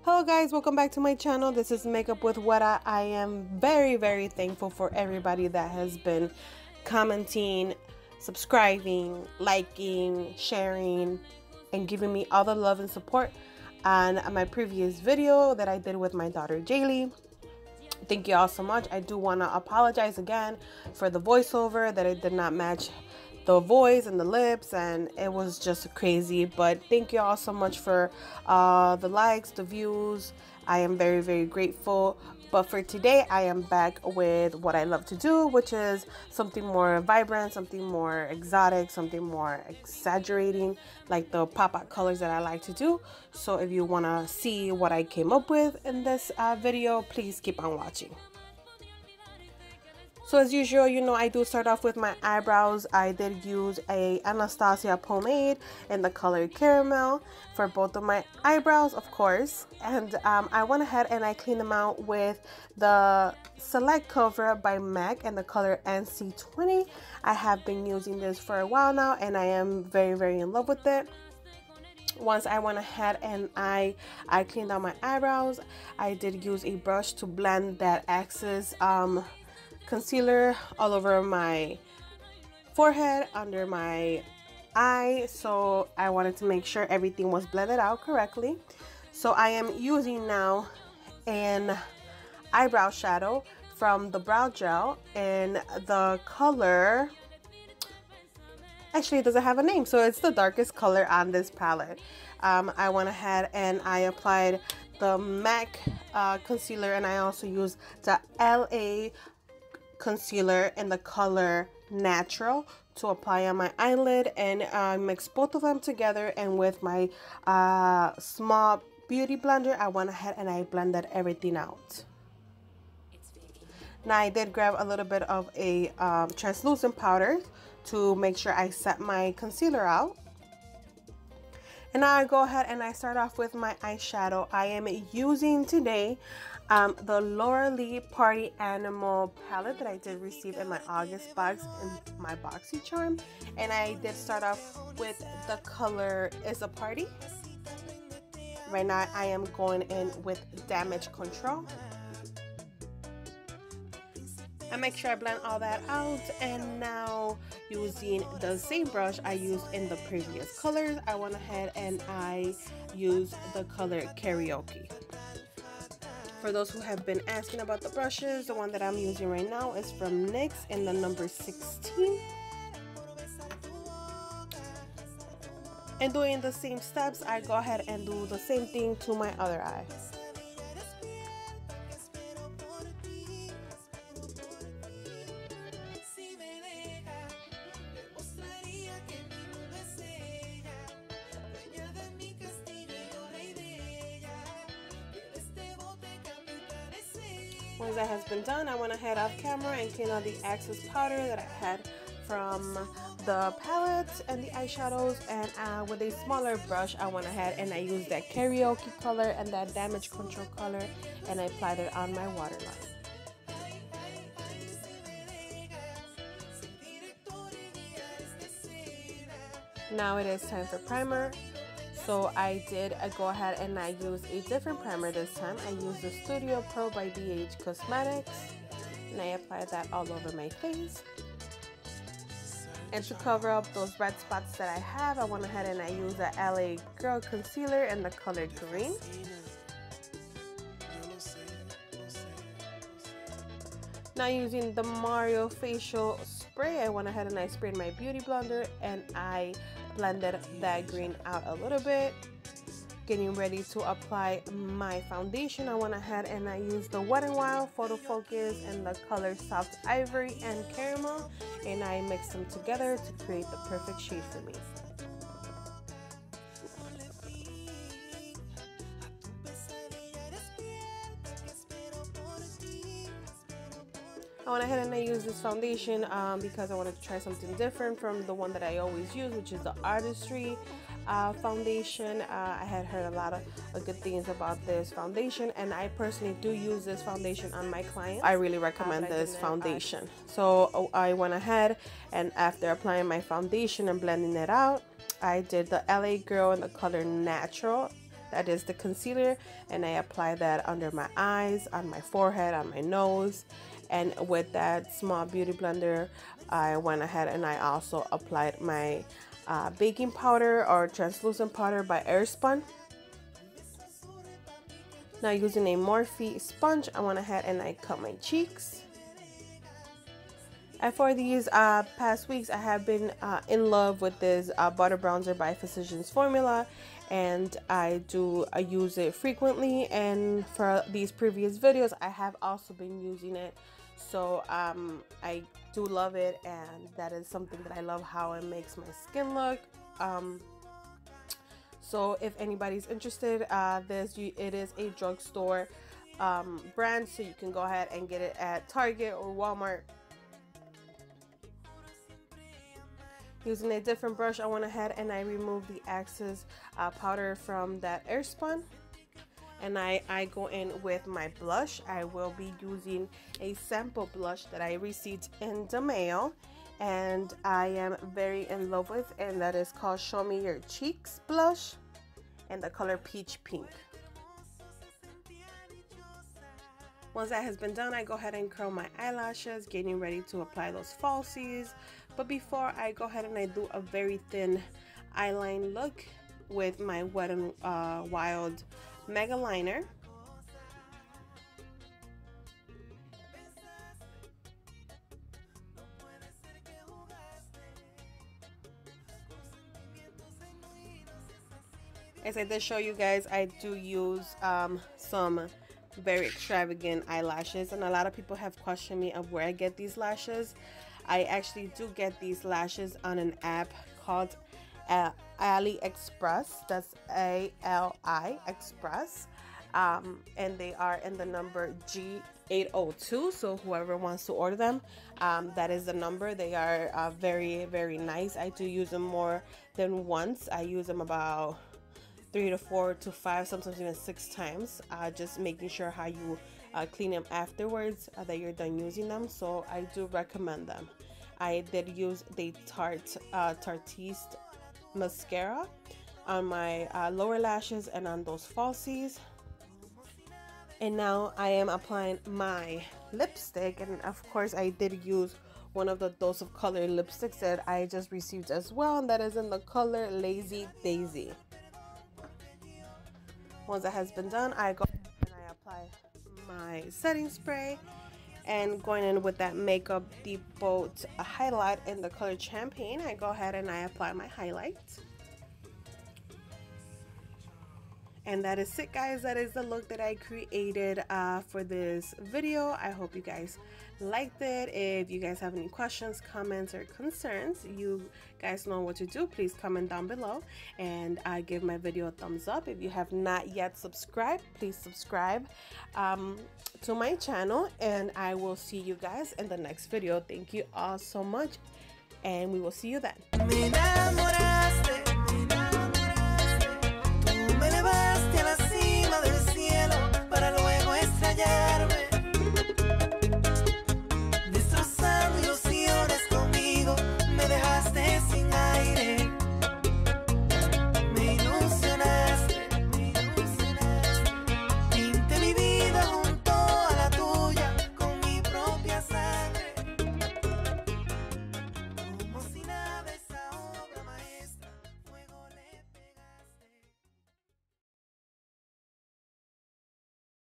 Hello guys, welcome back to my channel. This is Makeup with Weta. I am very thankful for everybody that has been commenting, subscribing, liking, sharing, and giving me all the love and support on my previous video that I did with my daughter Jaylee. Thank you all so much. I do want to apologize again for the voiceover, that it did not match the voice and the lips, and it was just crazy. But thank you all so much for the likes, the views. I am very grateful. But for today, I am back with what I love to do, which is something more vibrant, something more exotic, something more exaggerating, like the pop-out colors that I like to do. So if you want to see what I came up with in this video, please keep on watching. So as usual, you know, I do start off with my eyebrows. I did use a Anastasia pomade in the color caramel for both of my eyebrows, of course. And I went ahead and I cleaned them out with the Select Cover Up by MAC in the color NC20. I have been using this for a while now, and I am very in love with it. Once I went ahead and I cleaned out my eyebrows, I did use a brush to blend that excess concealer all over my forehead, under my eye. So I wanted to make sure everything was blended out correctly. So I am using now an eyebrow shadow from the Brow Gel in the color, actually it doesn't have a name, so it's the darkest color on this palette. I went ahead and I applied the MAC concealer, and I also used the LA concealer in the color Natural to apply on my eyelid, and mix both of them together. And with my small beauty blender, I went ahead and I blended everything out. Now I did grab a little bit of a translucent powder to make sure I set my concealer out. And now I go ahead and I start off with my eyeshadow. I am using today the Laura Lee Party Animal palette that I did receive in my August box in my Boxy Charm. And I did start off with the color Is a Party. Right now I am going in with Damage Control. I make sure I blend all that out, and now using the same brush I used in the previous colors, I went ahead and I used the color Karaoke. For those who have been asking about the brushes, the one that I'm using right now is from NYX in the number 16. And doing the same steps, I go ahead and do the same thing to my other eye. Once that has been done, I went ahead off camera and cleaned out the excess powder that I had from the palette and the eyeshadows, and with a smaller brush I went ahead and I used that Karaoke color and that Damage Control color, and I applied it on my waterline. Now it is time for primer. So I did go ahead and I used a different primer this time. I used the Studio Pro by BH Cosmetics, and I applied that all over my face. And to cover up those red spots that I have, I went ahead and I used the LA Girl Concealer in the color Green. Now using the Mario Facial Spray, I went ahead and I sprayed my beauty blender and I blended that green out a little bit. Getting ready to apply my foundation, I went ahead and I used the Wet n Wild Photo Focus in the color Soft Ivory and Caramel, and I mixed them together to create the perfect shade for me. I went ahead and I used this foundation because I wanted to try something different from the one that I always use, which is the Artistry foundation. I had heard a lot of good things about this foundation, and I personally do use this foundation on my clients. I really recommend this foundation. So I went ahead and after applying my foundation and blending it out, I did the LA Girl in the color Natural that is the concealer, and I apply that under my eyes, on my forehead, on my nose. And with that small beauty blender, I went ahead and I also applied my baking powder or translucent powder by Airspun. Now using a Morphe sponge, I went ahead and I cut my cheeks. And for these past weeks, I have been in love with this butter bronzer by Physicians Formula, and I do use it frequently. And for these previous videos, I have also been using it, so I do love it, and that is something that I love, how it makes my skin look. So if anybody's interested, it is a drugstore brand, so you can go ahead and get it at Target or Walmart. Using a different brush, I went ahead and I removed the excess powder from that Airspun. And I go in with my blush. I will be using a sample blush that I received in the mail, and I am very in love with, and that is called Show Me Your Cheeks blush, and the color Peach Pink. Once that has been done, I go ahead and curl my eyelashes, getting ready to apply those falsies. But before I go ahead and I do a very thin eyeline look with my Wet n Wild Mega Liner. As I did show you guys, I do use some very extravagant eyelashes, and a lot of people have questioned me of where I get these lashes. I actually do get these lashes on an app called AliExpress. That's A-L-I Express, and they are in the number G802, so whoever wants to order them, that is the number. They are very, very nice. I do use them more than once. I use them about 3 to 4 to 5, sometimes even 6 times, just making sure how you clean them afterwards, that you're done using them. So I do recommend them. I did use the Tarte Mascara on my lower lashes and on those falsies. And now I am applying my lipstick, and of course I did use one of the Dose of Color lipsticks that I just received as well, and that is in the color Lazy Daisy. Once that has been done, I go and I apply my setting spray, and going in with that Makeup Depot highlight in the color Champagne, I go ahead and I apply my highlight. And that is it, guys. That is the look that I created for this video. I hope you guys liked it. If you guys have any questions, comments, or concerns, you guys know what to do. Please comment down below, and give my video a thumbs up. If you have not yet subscribed, please subscribe to my channel, and I will see you guys in the next video. Thank you all so much, and we will see you then.